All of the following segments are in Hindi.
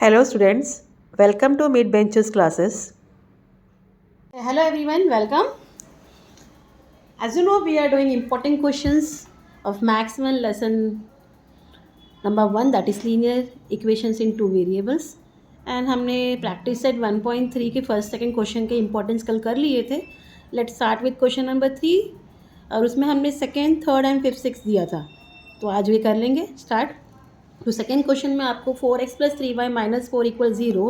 Hello students, welcome to Mid Benches classes. Hello everyone, welcome. As you know, we are doing important questions of Max 1 lesson number 1, that is linear equations in two variables. And हमने प्रैक्टिस सेट 1.3 के फर्स्ट सेकंड क्वेश्चन के इंपॉर्टेंस कल कर लिए थे. Let's start with question number 3 और उसमें हमने second, third and fifth, six दिया था. तो आज भी कर लेंगे स्टार्ट. तो सेकेंड क्वेश्चन में आपको 4x plus 3y minus 4 equal 0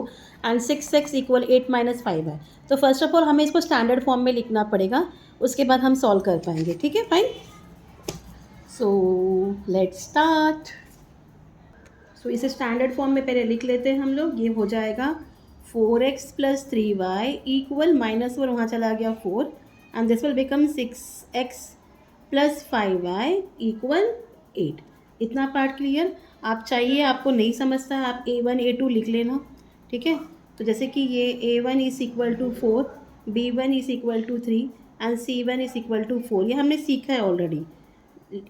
and 6x equal 8 minus 5 है. तो फर्स्ट ऑफ ऑल हमें इसको स्टैंडर्ड फॉर्म में लिखना पड़ेगा, उसके बाद हम सॉल्व कर पाएंगे. ठीक है, fine. So let's start. So इसे स्टैंडर्ड फॉर्म में पहले लिख लेते हैं हम लोग. ये हो जाएगा 4x plus 3y equal minus 4, वहाँ चला गया 4, and this will become 6x plus 5y equal 8. इतना पार्ट क्लियर. आप चाहिए, आपको नहीं समझता है, आप a1 a2 लिख लेना. ठीक है. तो जैसे कि ये a1 is equal to 4, b1 is equal to 3 and c1 is equal to 4. ये हमने सीखा है ऑलरेडी.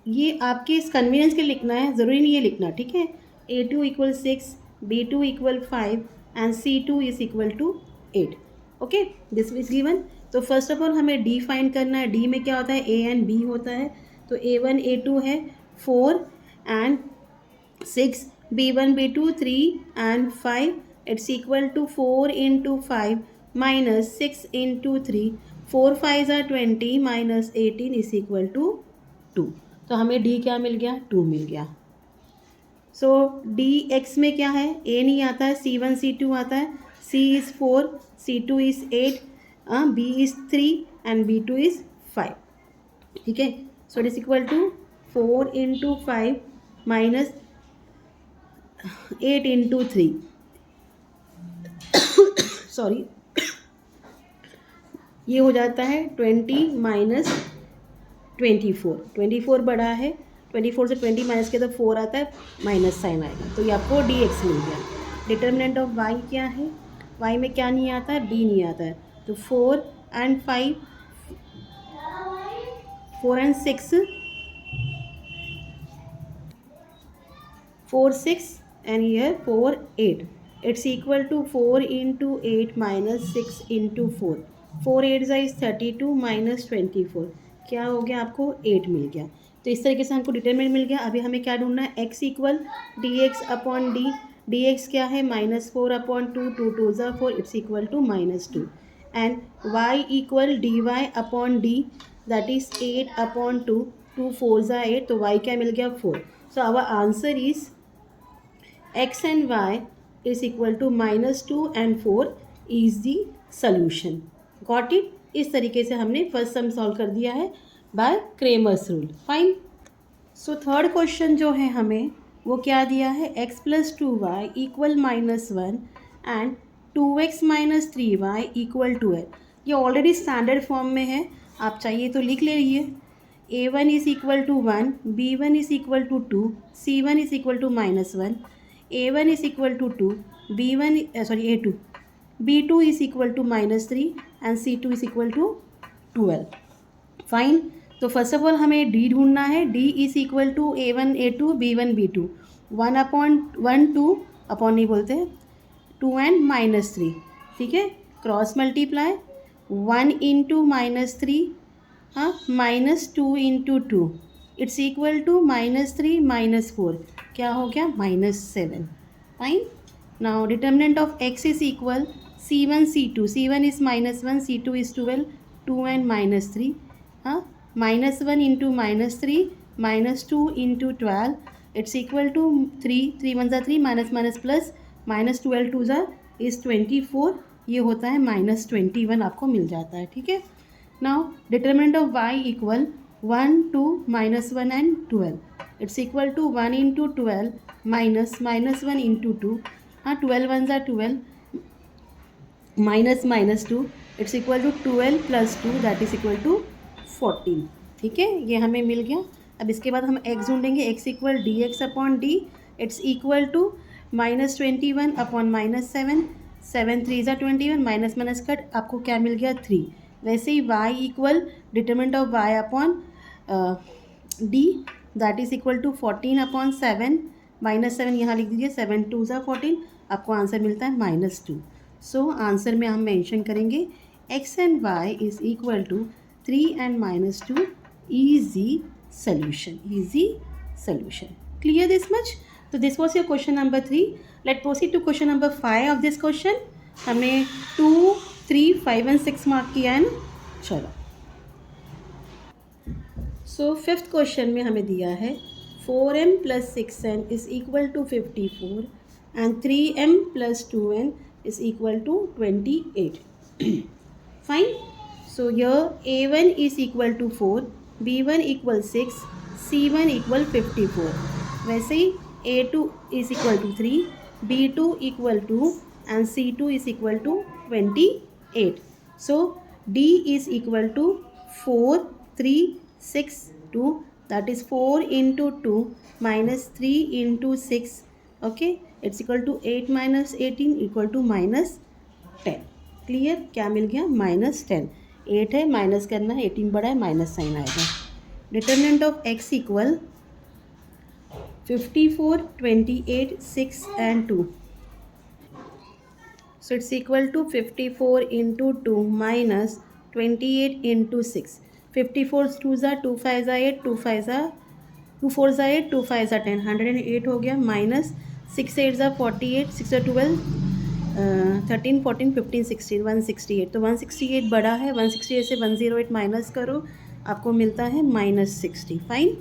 ये आपके इस कन्वीनियंस के लिखना है, ज़रूरी नहीं है लिखना. ठीक है. a2 equal 6, b2 equal 5 and c2 is equal to 8. Okay, this is given. तो फर्स्ट ऑफ ऑल हमें डी फाइंड करना है. डी में क्या होता है, a एंड b होता है. तो a1 a2 है 4 and 6, b1 b2 3 and 5. It's equal to 4 into 5 minus 6 into 3. 4 5s are 20 minus 18 is equal to 2. तो हमें d क्या मिल गया, 2 मिल गया. सो dx में क्या है, a नहीं आता है, c1 c2 आता है. c is 4, c2 is 8, b is 3 and b2 is 5. ठीक है. So it is equal to 4 into 5 minus 8 into 3. Sorry, ये हो जाता है 20 माइनस 24. 24 बड़ा है, 24 से 20 माइनस किया तो 4 आता है, माइनस साइन आएगा. तो ये आपको dx मिल गया. डिटर्मिनेंट ऑफ y क्या है, y में क्या नहीं आता है, b नहीं आता है. तो 4 and 5, 4 and 6, 4 6 and here 4 8. It's equal to 4 into 8 minus 6 into 4. 4 8 is 32 minus 24. क्या हो गया, आपको 8 मिल गया. तो इस तरीके से हमको डिटरमिनेंट मिल गया. अभी हमें क्या ढूंढना है, x equal D X upon D. D x क्या है, माइनस 4 अपॉन 2, 2 2 ज़ा 4, it's equal to minus 2. And y equal D Y upon D, that is 8 upon 2, 2 4 ज़ा 8, तो y क्या मिल गया, 4. So our answer is x and y is equal to minus 2 and 4 is the solution. Got it? इस तरीके से हमने फर्स्ट सम सॉल्व कर दिया है bye Cramer's rule. Fine. So third question जो है हमें वो क्या दिया है, x plus 2y equal minus 1 and 2x minus 3y equal 12. ये ऑलरेडी स्टैंडर्ड फॉर्म में है, आप चाहिए तो लिख ले लीजिए. a1 is equal to 1, b1 is equal to 2, c1 is equal to minus 1, a1 is equal to 2, a2, b2 is equal to minus 3 and c2 is equal to 12. Fine. तो फर्स्ट ऑफ ऑल हमें d ढूंढना है. d is equal to a1 a2 b1 b2, 1 upon 1 2 upon नहीं बोलते हैं, 2 एंड माइनस 3. ठीक है. क्रॉस मल्टीप्लाई 1 इंटू माइनस 3, हाँ, minus 2 into 2, it's equal to minus 3 minus 4, क्या हो गया, minus 7. Fine. Now determinant of x is equal c1 c2. c1 is minus 1, c2 is 12, 2 and minus 3, हाँ, minus 1 into minus 3, minus 2 into 12, it's equal to 3, 3 1 ज़ा 3, माइनस माइनस प्लस, माइनस 12 2 ज़ा इज 24, ये होता है माइनस 21, आपको मिल जाता है. ठीक है. Now determinant of y equal 1 2 minus 1 and 12. It's equal to 1 into 12 minus minus 1 into 2, हाँ, 12 1 ज़ा 12, minus minus 2, it's equal to 12 plus 2, that is equal to 14. ठीक है. ये हमें मिल गया. अब इसके बाद हम x ढूंढेंगे. x equal D X upon D, it's equal to minus 21 upon minus 7, 7 3 ज़ा 21, माइनस माइनस कट, आपको क्या मिल गया, 3. वैसे ही y equal determinant of y upon d, that is equal to 14 upon 7, minus 7 यहाँ लिख दीजिए, 7 2 ज़ा 14, आपको आंसर मिलता है -2। सो आंसर में हम मेंशन करेंगे x and y is equal to 3 and -2, easy solution. Clear this much? So this was your question number 3. Let's proceed to question number 5 of this question. हमें 2, 3, 5 and 6 मार्क किया है ना. चलो. So फिफ्थ क्वेश्चन में हमें दिया है 4m plus 6n is equal to 54 and 3m plus 2n is equal to 28. Fine. So here a1 is equal to 4, b1 equal 6, c1 equal 54. वैसे ही a2 is equal to 3, b2 equal to and c2 is equal to 28. So d is equal to 4, 3, 6, 2, that is 4 into 2 minus 3 into 6. Okay, it's equal to 8 minus 18 equal to minus 10. Clear. क्या मिल गया? -10. 8 है, माइनस करना है, 18 बड़ा है, माइनस साइन आएगा. Determinant of x equal 54, 28, 6 and 2. So it's equal to 54 into 2 minus 28 into 6. 54 2s are 2 5s are 8, 2 5s are 2 4s are 8, 2 5s are 10. 108 हो गया. Minus 6 8s are 48, 6 are 12, 13 14 15 16, 168. तो 168 बड़ा है. 168 से 108 माइनस करो, आपको मिलता है -60. Fine.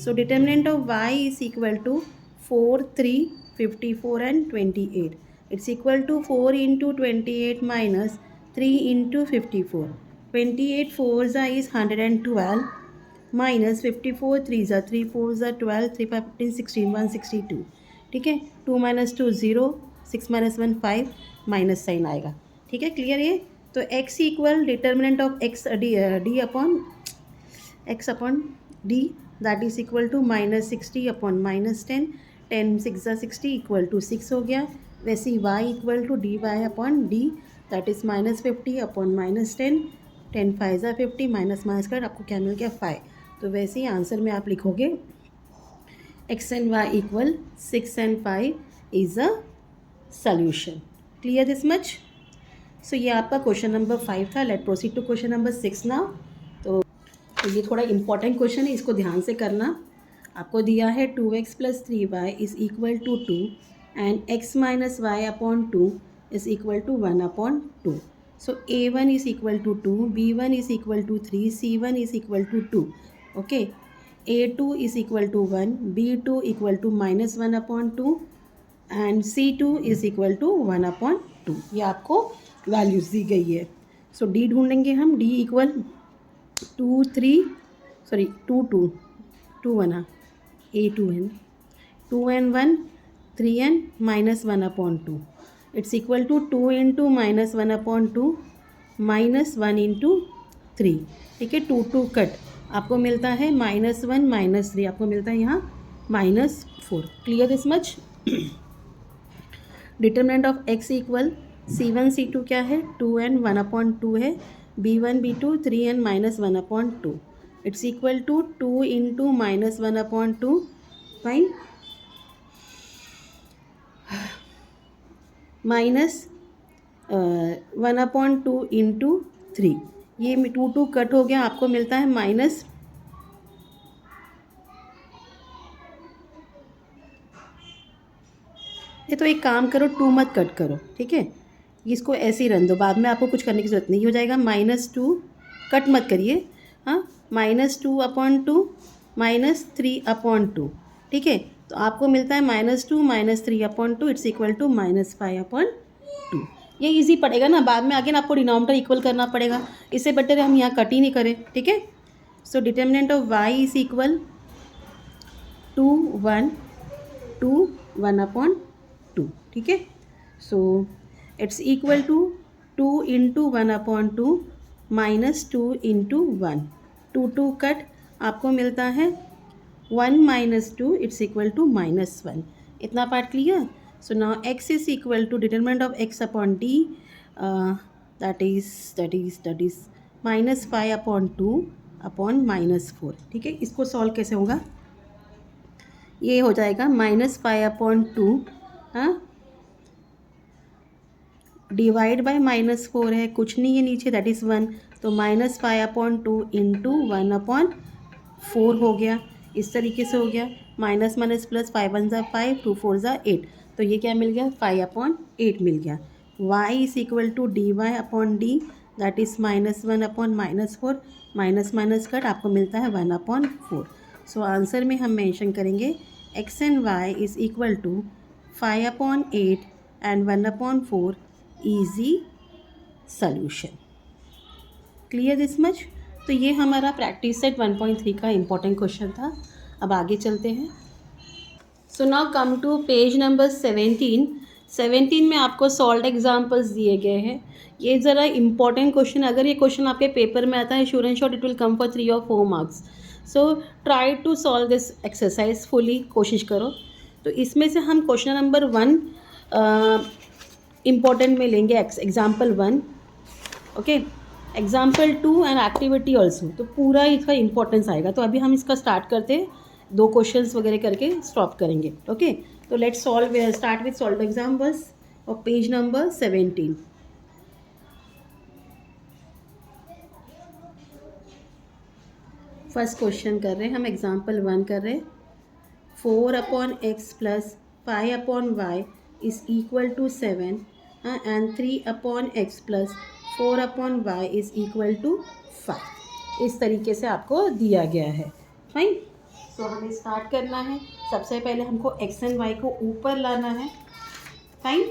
So determinant of y is equal to 4, 3, 54 and 28. It's equal to 4 into 28 minus 3 into 54. 28 4s is 112 minus 54 3s are 3 4s are 12, 3 5 15 16, 162. ठीक है. 2 minus 2 0, 6 minus 1 5, माइनस साइन आएगा. ठीक है. क्लियर ये. तो x equal determinant of x d upon x upon d, that is equal to -60 upon -10. 10 6 60 equal to 6 हो गया. वैसे ही y equal to dy upon d, that is -50 upon -10. 10 5 50, minus minus कर आपको क्या मिल गया? 5. तो वैसे ही आंसर में आप लिखोगे x and y equal 6 and 5 is a solution. Clear this much. So ये आपका क्वेश्चन नंबर 5 था. Let proceed to question number 6 now. तो ये थोड़ा इंपॉर्टेंट क्वेश्चन है, इसको ध्यान से करना. आपको दिया है 2x plus 3y is equal to 2 and x minus Y upon 2 is equal to 1 upon 2. So a1 is equal to 2, b1 is equal to 3, c1 is equal to 2. Okay. a2 is equal to 1, b2 equal to -1 upon 2 and c2 is equal to 1 upon 2. ये आपको वैल्यूज़ दी गई है. सो d ढूंढेंगे हम. d equal 2 3 sorry 2 2 2 1 a2n 2n 1 3n -1 upon 2. It's equal to 2 into -1 upon 2 -1 into 3. ठीक है. 2 2 कट आपको मिलता है -1 -3, आपको मिलता है यहाँ -4. Clear this much. Determinant of x equal c1 c2 क्या है? 2n 1 अपॉन 2 है. b1 b2 3n -1 upon 2. It's equal to 2 into -1 upon 2. Fine. -1 upon 2 into 3. ये 2 2 कट हो गया, आपको मिलता है माइनस. ये तो एक काम करो, 2 मत कट करो. ठीक है. इसको ऐसे ही रन दो, बाद में आपको कुछ करने की ज़रूरत नहीं. हो जाएगा -2, कट मत करिए. हाँ. -2 अपॉन 2 -3 अपॉन 2. ठीक है. तो आपको मिलता है -2 -3 upon 2. It's equal to -5 upon 2. ये इजी पड़ेगा ना. बाद में आगे ना आपको डिनोमिनेटर इक्वल करना पड़ेगा. इससे बेटर है हम यहाँ कट ही नहीं करें. ठीक है. So determinant of y is equal 2 1 2 1 upon 2. ठीक है. So it's equal to 2 into 1 upon 2 -2 into 1. 2 2 cut आपको मिलता है 1 -2. It's equal to -1. इतना part clear. So now x is equal to determinant of x upon d, that is -5 upon 2 upon -4. ठीक है. इसको सॉल्व कैसे होगा? ये हो जाएगा -5 अपॉन 2. हाँ. डिवाइड बाय -4 है, कुछ नहीं है नीचे, दैट इज़ 1, तो -5/2 इंटू 1/4 हो गया, इस तरीके से हो गया। माइनस माइनस प्लस, 5 1 ज़ा 5, 2 4 ज़ा 8, तो ये क्या मिल गया, 5/8 मिल गया। y is equal to dy/d, that is -1/-4, minus minus cut, आपको मिलता है 1/4। सो आंसर में हम मेंशन करेंगे x and y is equal to 5/8 and 1/4, easy solution. Clear this much? तो ये हमारा प्रैक्टिस सेट 1.3 का इम्पोर्टेंट क्वेश्चन था। अब आगे चलते हैं। So now come to page number 17 में आपको सॉल्व एग्जाम्पल्स दिए गए हैं। ये ज़रा इम्पॉर्टेंट क्वेश्चन, अगर ये क्वेश्चन आपके पेपर में आता है sure and sure it will come for 3 और 4 marks. So try to solve this exercise fully, कोशिश करो। तो इसमें से हम क्वेश्चन नंबर 1 इम्पॉर्टेंट में लेंगे, example 1, okay, example 2 and activity also, तो पूरा इसका इंपॉर्टेंस आएगा। तो अभी हम इसका स्टार्ट करते हैं, 2 क्वेश्चंस वगैरह करके स्टॉप करेंगे, ओके। तो let's solve, start with solve examples और पेज नंबर 17। फर्स्ट क्वेश्चन कर रहे हैं हम, एग्जाम्पल 1 कर रहे हैं। 4/x plus 5/y is equal to 7 and 3/x plus 4/y is equal to 5। इस तरीके से आपको दिया गया है, फाइन। तो हमें स्टार्ट करना है। सबसे पहले हमको x एंड y को ऊपर लाना है, फाइन,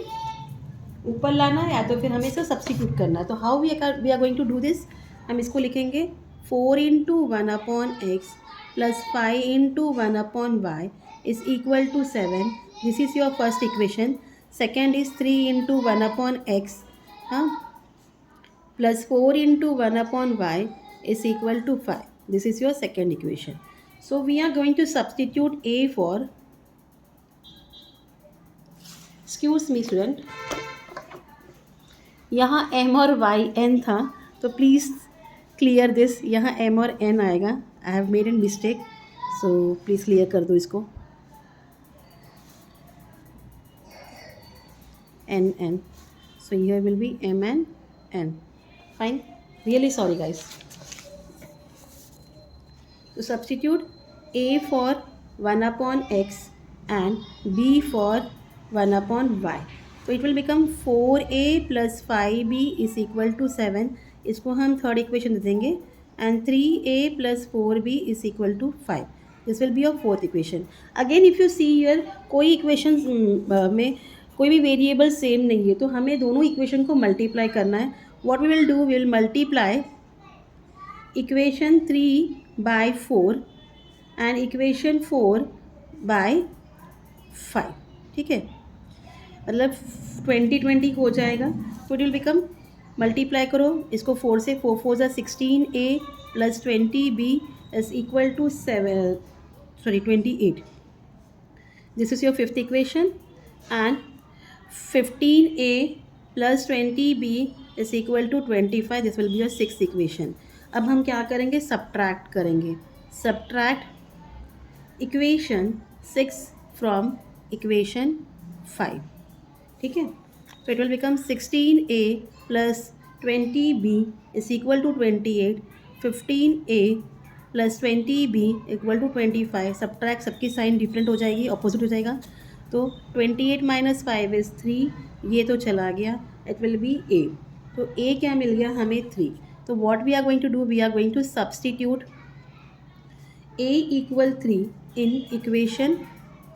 ऊपर लाना है, या तो फिर हमें इसे सब्स्टिट्यूट करना है। तो how we are going to do this, हम इसको लिखेंगे 4 into 1/x plus 5 into 1/y is equal to 7। This is your first equation. Second is 3 into 1/x, हाँ, plus 4 into 1/y is equal to 5. This is your second equation. So we are going to substitute a for, excuse me student, यहाँ m और y n था, तो प्लीज़ क्लियर दिस। यहाँ m और n आएगा, I have made an mistake, so please clear कर दो इसको। n, so here will be m and n, fine, really sorry guys. So substitute a for 1/x and b for 1/y. तो it will become 4a plus 5b is equal to 7. इसको हम थर्ड इक्वेशन दे देंगे, and 3a plus 4b is equal to 5. This will be your fourth equation. Again if you see here, कोई इक्वेशन में कोई भी वेरिएबल सेम नहीं है, तो हमें दोनों इक्वेशन को मल्टीप्लाई करना है। What we will do, we will multiply equation 3 by 4 and equation 4 by 5, ठीक है, मतलब 20 हो जाएगा। तो इट विल बिकम, मल्टीप्लाई करो इसको 4 से, 4 4 ज़ा 16a plus 20b is equal to 28। This is your fifth equation, and 15a plus 20b is equal to 25। This will be your sixth equation. अब हम क्या करेंगे, सब्ट्रैक्ट करेंगे। सब्ट्रैक्ट इक्वेशन 6 फ्रॉम इक्वेशन 5, ठीक है। तो it will become 16a plus 20b is equal to 28, 15a plus 20b equal to 25। Subtract, सबकी साइन डिफरेंट हो जाएगी, अपोजिट हो जाएगा। तो 28 माइनस 5 इज़ 3, ये तो चला गया, इट विल बी a। तो a क्या मिल गया हमें, 3। तो what we are going to do, we are going to substitute a equal 3 in equation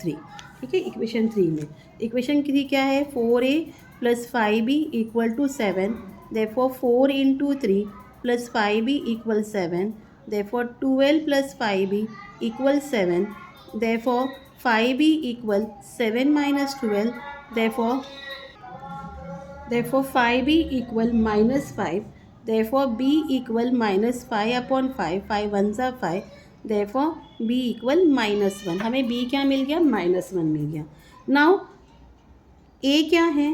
3, ठीक है। इक्वेशन 3 में, इक्वेशन 3 क्या है, 4a plus 5b equal to 7, therefore 4 into 3 plus 5b equal 7, therefore 12 plus 5b equal 7, therefore 5b equal 7 minus 12, therefore 5b equal minus 5, therefore b equal minus 5/5, 5 1 ज़ा 5, therefore b equal -1। हमें b क्या मिल गया, -1 मिल गया। नाउ a क्या है,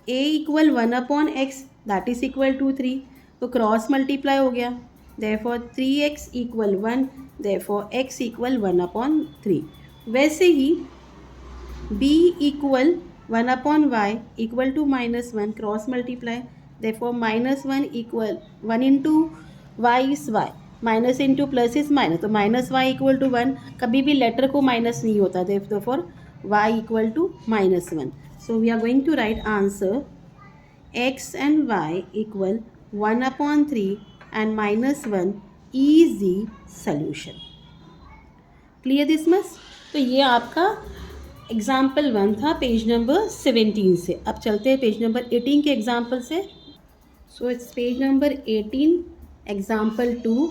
a equal 1/x, that is equal to 3, तो क्रॉस मल्टीप्लाई हो गया, therefore 3x equal 1, therefore x equal 1/3। वैसे ही b equal 1 upon y equal to -1, cross multiply, therefore -1 equal 1 into y is y, minus into plus is minus, तो माइनस वाई इक्वल टू 1, कभी भी लेटर को माइनस नहीं होता, therefore y equal to -1. So we are going to write answer x and y equal 1 upon 3 and -1 is the solution. Clear this much. तो ये आपका एग्जाम्पल 1 था पेज नंबर 17 से. अब चलते हैं पेज नंबर 18 के एग्जाम्पल से. So it's page number 18, example 2.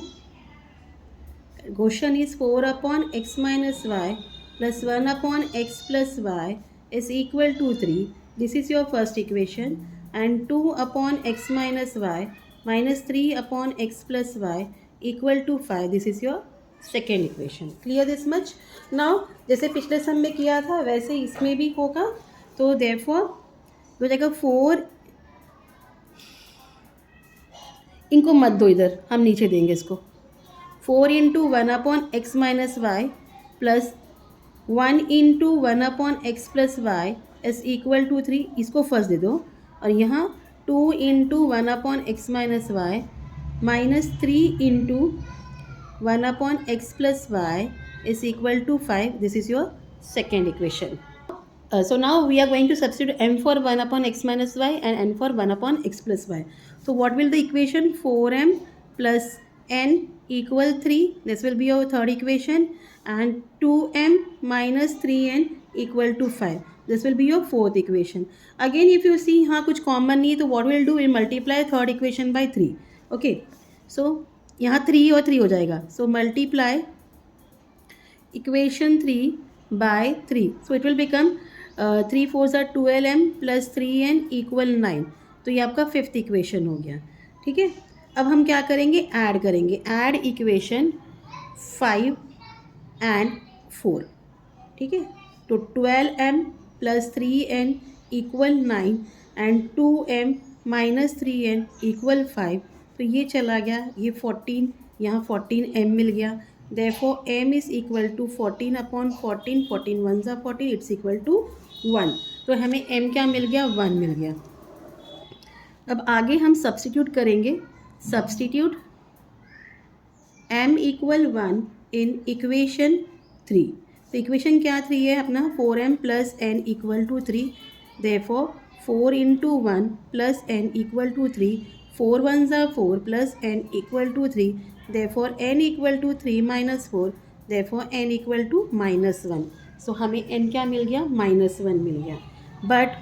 Question is 4 upon x minus y plus 1 upon x plus y is equal to 3. This is your first equation. And 2 upon x minus y minus 3 upon x plus y equal to 5. This is your second equation. Clear this much? Now जैसे पिछले सम में किया था वैसे इसमें भी होगा. तो therefore हो जाएगा 4, इनको मत दो इधर, हम नीचे देंगे इसको. 4 into 1 upon x minus y plus 1 into 1 upon x plus y is equal to 3. इसको फर्स्ट दे दो. और यहाँ 2 into 1 upon x minus y minus 3 into 1 upon x plus y is equal to 5. This is your second equation. So now we are going to substitute m for 1 upon x minus y and n for 1 upon x plus y. So what will the equation? 4m plus n equal 3. This will be your third equation. And 2m minus 3n equal to 5. This will be your fourth equation. Again if you see हाँ कुछ common नहीं, तो what we'll do, we'll multiply third equation by 3. Okay. So यहाँ 3 और 3 हो जाएगा. So multiply equation 3 by 3. So it will become 3 4s are 12m plus 3n equal 9. तो ये आपका फिफ्थ इक्वेशन हो गया. ठीक है. अब हम क्या करेंगे, ऐड करेंगे. Add equation 5 and 4. ठीक है. तो 12m plus 3n equal 9 and 2m minus 3n equal 5. तो ये चला गया, ये 14, यहाँ 14m मिल गया. Therefore m is equal to 14 upon 14. 14 ones are 14. It's equal to 1. तो हमें m क्या मिल गया, 1 मिल गया. अब आगे हम सब्स्टिट्यूट करेंगे. Substitute m equal 1 in equation 3. तो इक्वेशन क्या 3 है अपना, 4m plus n equal to 3. Therefore 4 into 1 plus n equal to 3. 4 ones are 4 plus n equal to 3. Therefore n equal to 3 minus 4. Therefore n equal to -1. So हमें n क्या मिल गया, -1 मिल गया. But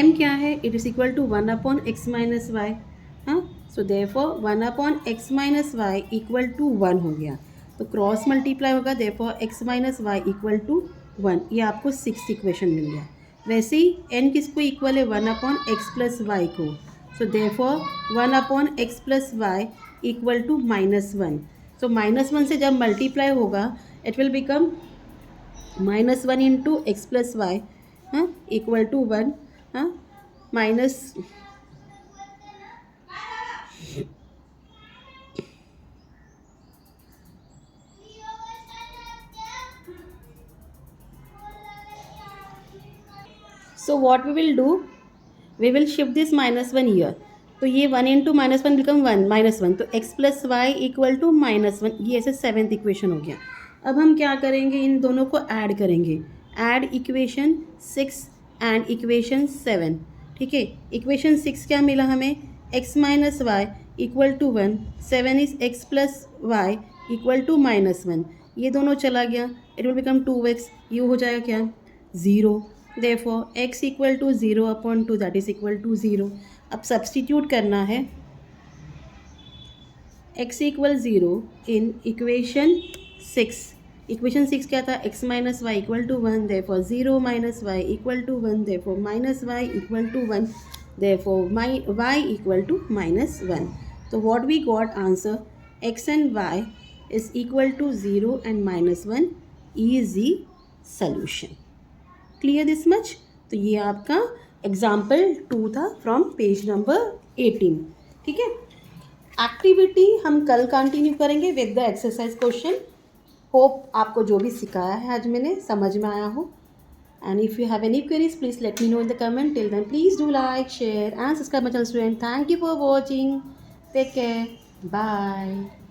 m क्या है, it is equal to 1 upon x minus y. हाँ. So therefore 1 upon x minus y equal to 1 हो गया. तो क्रॉस मल्टीप्लाई होगा. Therefore x minus y equal to 1. ये आपको सिक्स्थ इक्वेशन मिल गया. वैसे ही n किसको इक्वल है, 1 upon x plus y को. So therefore 1 upon x plus y equal to -1. So -1 से जब मल्टीप्लाई होगा it will become -1 into x plus y equal to 1 minus So what we will do, we will shift this -1 here. तो ये 1 इंटू -1 बिकम 1 -1. तो x plus y equal to -1. ये ऐसे सेवेंथ इक्वेशन हो गया. अब हम क्या करेंगे, इन दोनों को ऐड करेंगे. Add equation 6 and equation 7. ठीक है. इक्वेशन 6 क्या मिला हमें, x minus y equal to 1. 7 is x plus y equal to -1. ये दोनों चला गया. It will become 2x. ये हो जाएगा क्या, 0. Therefore x equal to 0 upon 2, that is equal to 0. अब सब्स्टिट्यूट करना है. x equal 0 in equation 6. Equation 6 क्या था, x minus y equal to 1. Therefore 0 minus y equal to 1. Therefore minus y equal to 1. Therefore y equal to -1. तो what we got answer, x and y is equal to 0 and -1 is the solution. Clear this much. तो ये आपका एग्जाम्पल 2 था फ्रॉम पेज नंबर 18. ठीक है. एक्टिविटी हम कल कंटिन्यू करेंगे with the exercise question. Hope आपको जो भी सिखाया है आज मैंने समझ में आया हो. And if you have any queries, please let me know in the comment. Till then, please do like, share, and subscribe my channel, student. Thank you for watching. Take care. Bye.